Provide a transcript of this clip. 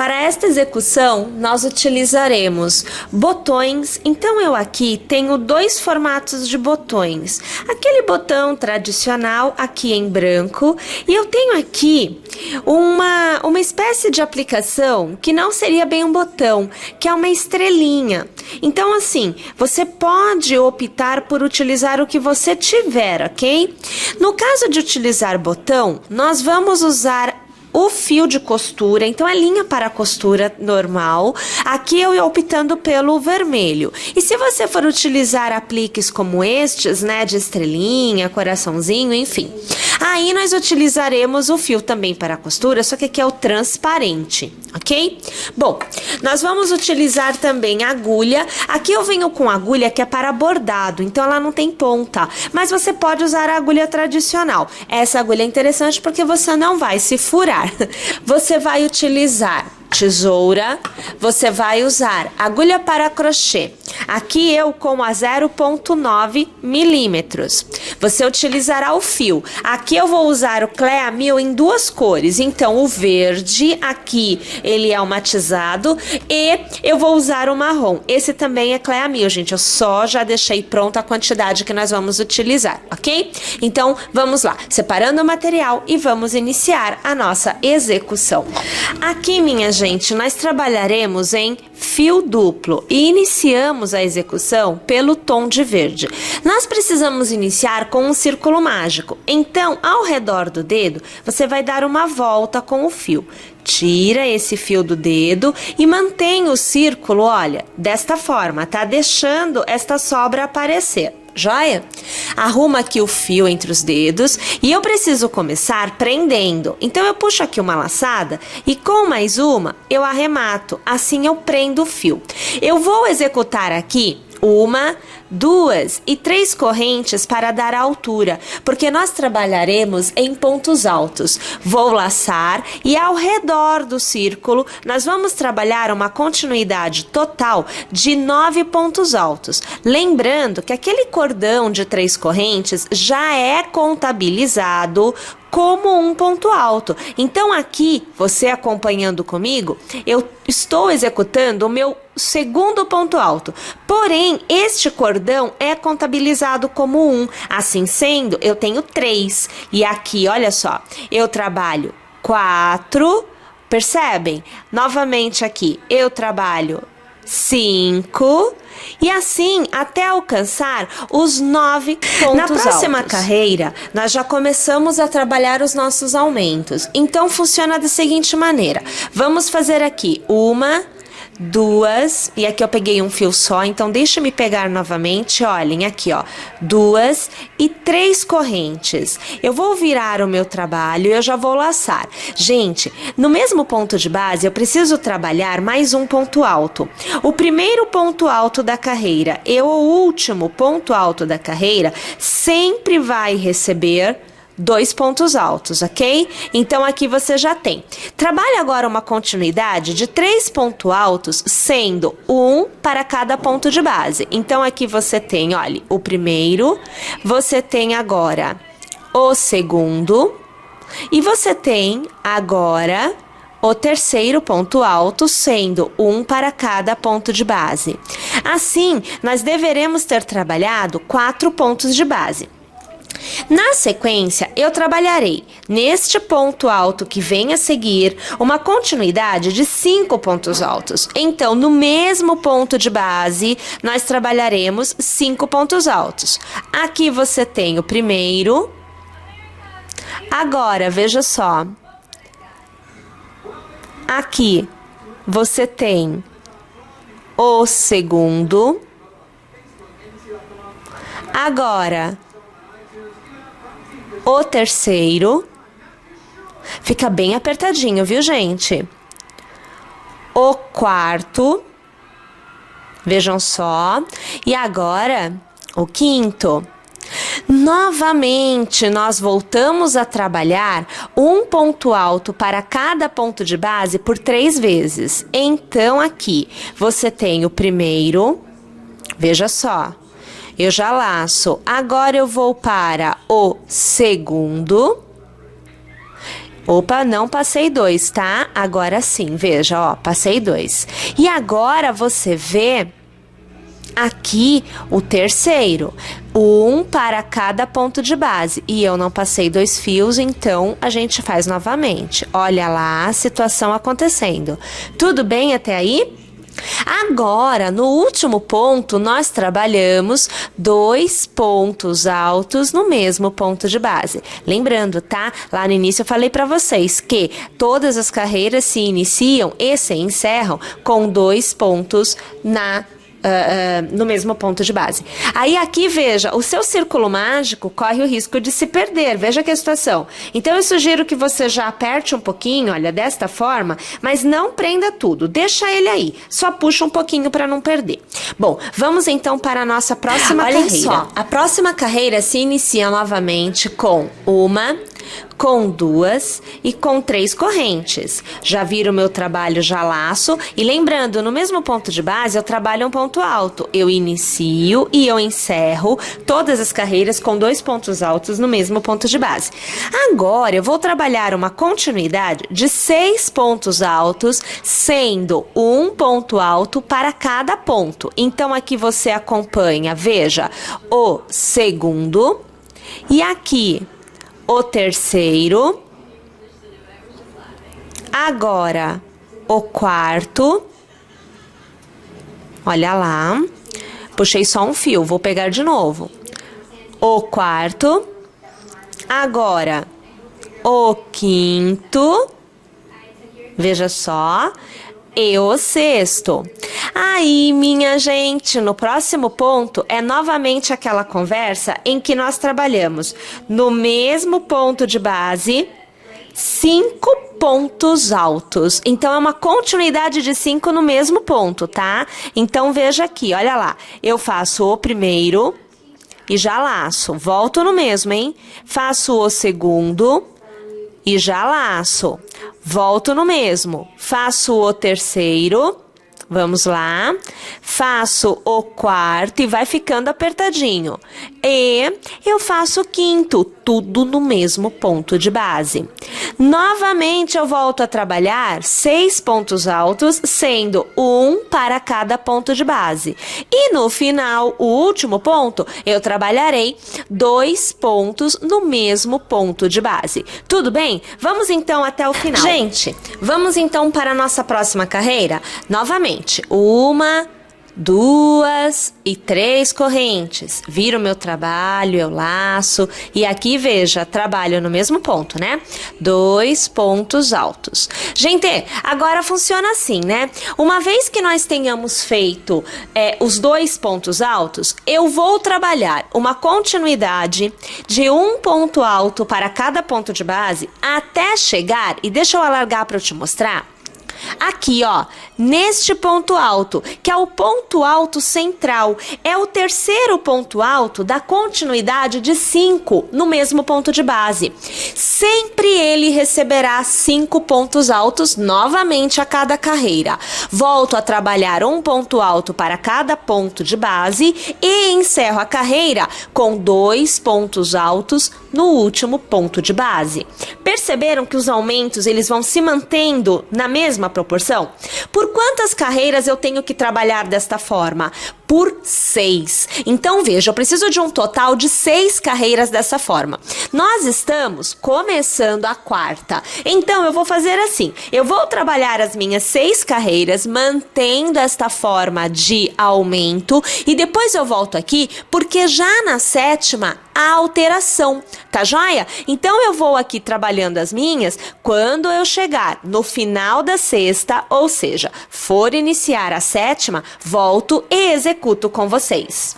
Para esta execução, nós utilizaremos botões. Então, eu aqui tenho dois formatos de botões. Aquele botão tradicional aqui em branco, e eu tenho aqui uma espécie de aplicação que não seria bem um botão, que é uma estrelinha. Então, assim, você pode optar por utilizar o que você tiver, ok? No caso de utilizar botão, nós vamos usar o fio de costura, então é linha para costura normal. Aqui eu ia optando pelo vermelho. E se você for utilizar apliques como estes, né, de estrelinha, coraçãozinho, enfim, aí nós utilizaremos o fio também para costura, só que aqui é o transparente, ok? Bom, nós vamos utilizar também agulha. Aqui eu venho com agulha que é para bordado, então ela não tem ponta, mas você pode usar a agulha tradicional. Essa agulha é interessante porque você não vai se furar. Você vai utilizar tesoura, você vai usar agulha para crochê. Aqui eu com a 0,9 milímetros. Você utilizará o fio. Aqui eu vou usar o Cleamil em duas cores. Então, o verde, aqui ele é o matizado, e eu vou usar o marrom. Esse também é Cleamil, gente. Eu só já deixei pronta a quantidade que nós vamos utilizar, ok? Então, vamos lá. Separando o material e vamos iniciar a nossa execução. Aqui, minha gente, nós trabalharemos em fio duplo e iniciamos a execução pelo tom de verde. Nós precisamos iniciar com um círculo mágico. Então, ao redor do dedo, você vai dar uma volta com o fio. Tira esse fio do dedo e mantém o círculo, olha, desta forma, tá? Deixando esta sobra aparecer. Joia? Arruma aqui o fio entre os dedos e eu preciso começar prendendo. Então, eu puxo aqui uma laçada e com mais uma eu arremato. Assim eu prendo o fio. Eu vou executar aqui 1, 2 e 3 correntes para dar a altura, porque nós trabalharemos em pontos altos. Vou laçar e ao redor do círculo nós vamos trabalhar uma continuidade total de 9 pontos altos. Lembrando que aquele cordão de 3 correntes já é contabilizado como um ponto alto. Então aqui, você acompanhando comigo, eu estou executando o meu segundo ponto alto. Porém, este cordão é contabilizado como 1. Assim sendo, eu tenho 3. E aqui, olha só, eu trabalho 4. Percebem? Novamente aqui, eu trabalho 5 e assim até alcançar os 9 pontos altos. Na próxima carreira, nós já começamos a trabalhar os nossos aumentos. Então, funciona da seguinte maneira. Vamos fazer aqui 1, 2, e aqui eu peguei um fio só, então deixa-me pegar novamente, olhem aqui, ó, 2 e 3 correntes. Eu vou virar o meu trabalho e eu já vou laçar. Gente, no mesmo ponto de base, eu preciso trabalhar mais um ponto alto. O primeiro ponto alto da carreira e o último ponto alto da carreira sempre vai receber 2 pontos altos, ok? Então, aqui você já tem. Trabalhe agora uma continuidade de 3 pontos altos, sendo 1 para cada ponto de base. Então, aqui você tem, olha, o primeiro, você tem agora o segundo, e você tem agora o terceiro ponto alto, sendo 1 para cada ponto de base. Assim, nós deveremos ter trabalhado 4 pontos de base. Na sequência, eu trabalharei neste ponto alto que vem a seguir uma continuidade de 5 pontos altos. Então, no mesmo ponto de base, nós trabalharemos 5 pontos altos. Aqui você tem o primeiro. Agora, veja só. Aqui você tem o segundo. Agora, o terceiro. Fica bem apertadinho, viu, gente? O quarto. Vejam só. E agora, o quinto. Novamente, nós voltamos a trabalhar um ponto alto para cada ponto de base por 3 vezes. Então, aqui, você tem o primeiro. Veja só. Eu já laço. Agora eu vou para o segundo. Opa, não passei 2, tá? Agora sim, veja, ó, passei 2. E agora você vê aqui o terceiro, 1 para cada ponto de base. E eu não passei 2 fios, então a gente faz novamente. Olha lá a situação acontecendo. Tudo bem até aí? Agora, no último ponto, nós trabalhamos 2 pontos altos no mesmo ponto de base. Lembrando, tá? Lá no início eu falei para vocês que todas as carreiras se iniciam e se encerram com 2 pontos no mesmo ponto de base. Aí aqui, veja, o seu círculo mágico corre o risco de se perder. Veja que a situação. Então, eu sugiro que você já aperte um pouquinho, olha, desta forma, mas não prenda tudo. Deixa ele aí. Só puxa um pouquinho para não perder. Bom, vamos então para a nossa próxima carreira. Olha só, a próxima carreira se inicia novamente com com 2 e com 3 correntes. Já viram o meu trabalho já laço? E lembrando, no mesmo ponto de base, eu trabalho um ponto alto. Eu inicio e eu encerro todas as carreiras com 2 pontos altos no mesmo ponto de base. Agora, eu vou trabalhar uma continuidade de 6 pontos altos, sendo 1 ponto alto para cada ponto. Então, aqui você acompanha, veja, o segundo e aqui o terceiro, agora o quarto, olha lá, puxei só um fio, vou pegar de novo, o quarto, agora o quinto, veja só, e o sexto. Aí, minha gente, no próximo ponto é novamente aquela conversa em que nós trabalhamos no mesmo ponto de base, 5 pontos altos. Então, é uma continuidade de 5 no mesmo ponto, tá? Então, veja aqui, olha lá. Eu faço o primeiro e já laço. Volto no mesmo, hein? Faço o segundo e já laço. Volto no mesmo. Faço o terceiro. Vamos lá, faço o quarto e vai ficando apertadinho. E eu faço o quinto, tudo no mesmo ponto de base. Novamente eu volto a trabalhar 6 pontos altos, sendo 1 para cada ponto de base. E no final, o último ponto, eu trabalharei 2 pontos no mesmo ponto de base. Tudo bem? Vamos então até o final. Gente, vamos então para a nossa próxima carreira? Novamente. 1, 2 e 3 correntes. Vira o meu trabalho, eu laço. E aqui, veja, trabalho no mesmo ponto, né? 2 pontos altos. Gente, agora funciona assim, né? Uma vez que nós tenhamos feito os 2 pontos altos, eu vou trabalhar uma continuidade de 1 ponto alto para cada ponto de base até chegar, e deixa eu alargar para eu te mostrar, aqui, ó, neste ponto alto, que é o ponto alto central, é o terceiro ponto alto da continuidade de 5 no mesmo ponto de base. Sempre ele receberá 5 pontos altos novamente a cada carreira. Volto a trabalhar um ponto alto para cada ponto de base e encerro a carreira com 2 pontos altos no último ponto de base. Perceberam que os aumentos eles vão se mantendo na mesma proporção? Por quantas carreiras eu tenho que trabalhar desta forma? Por 6. Então, veja, eu preciso de um total de 6 carreiras dessa forma. Nós estamos começando a 4ª. Então, eu vou fazer assim. Eu vou trabalhar as minhas 6 carreiras, mantendo esta forma de aumento. E depois eu volto aqui, porque já na 7ª, há alteração. Tá joia? Então, eu vou aqui trabalhando as minhas. Quando eu chegar no final da 6ª, ou seja, for iniciar a 7ª, volto e executo com vocês.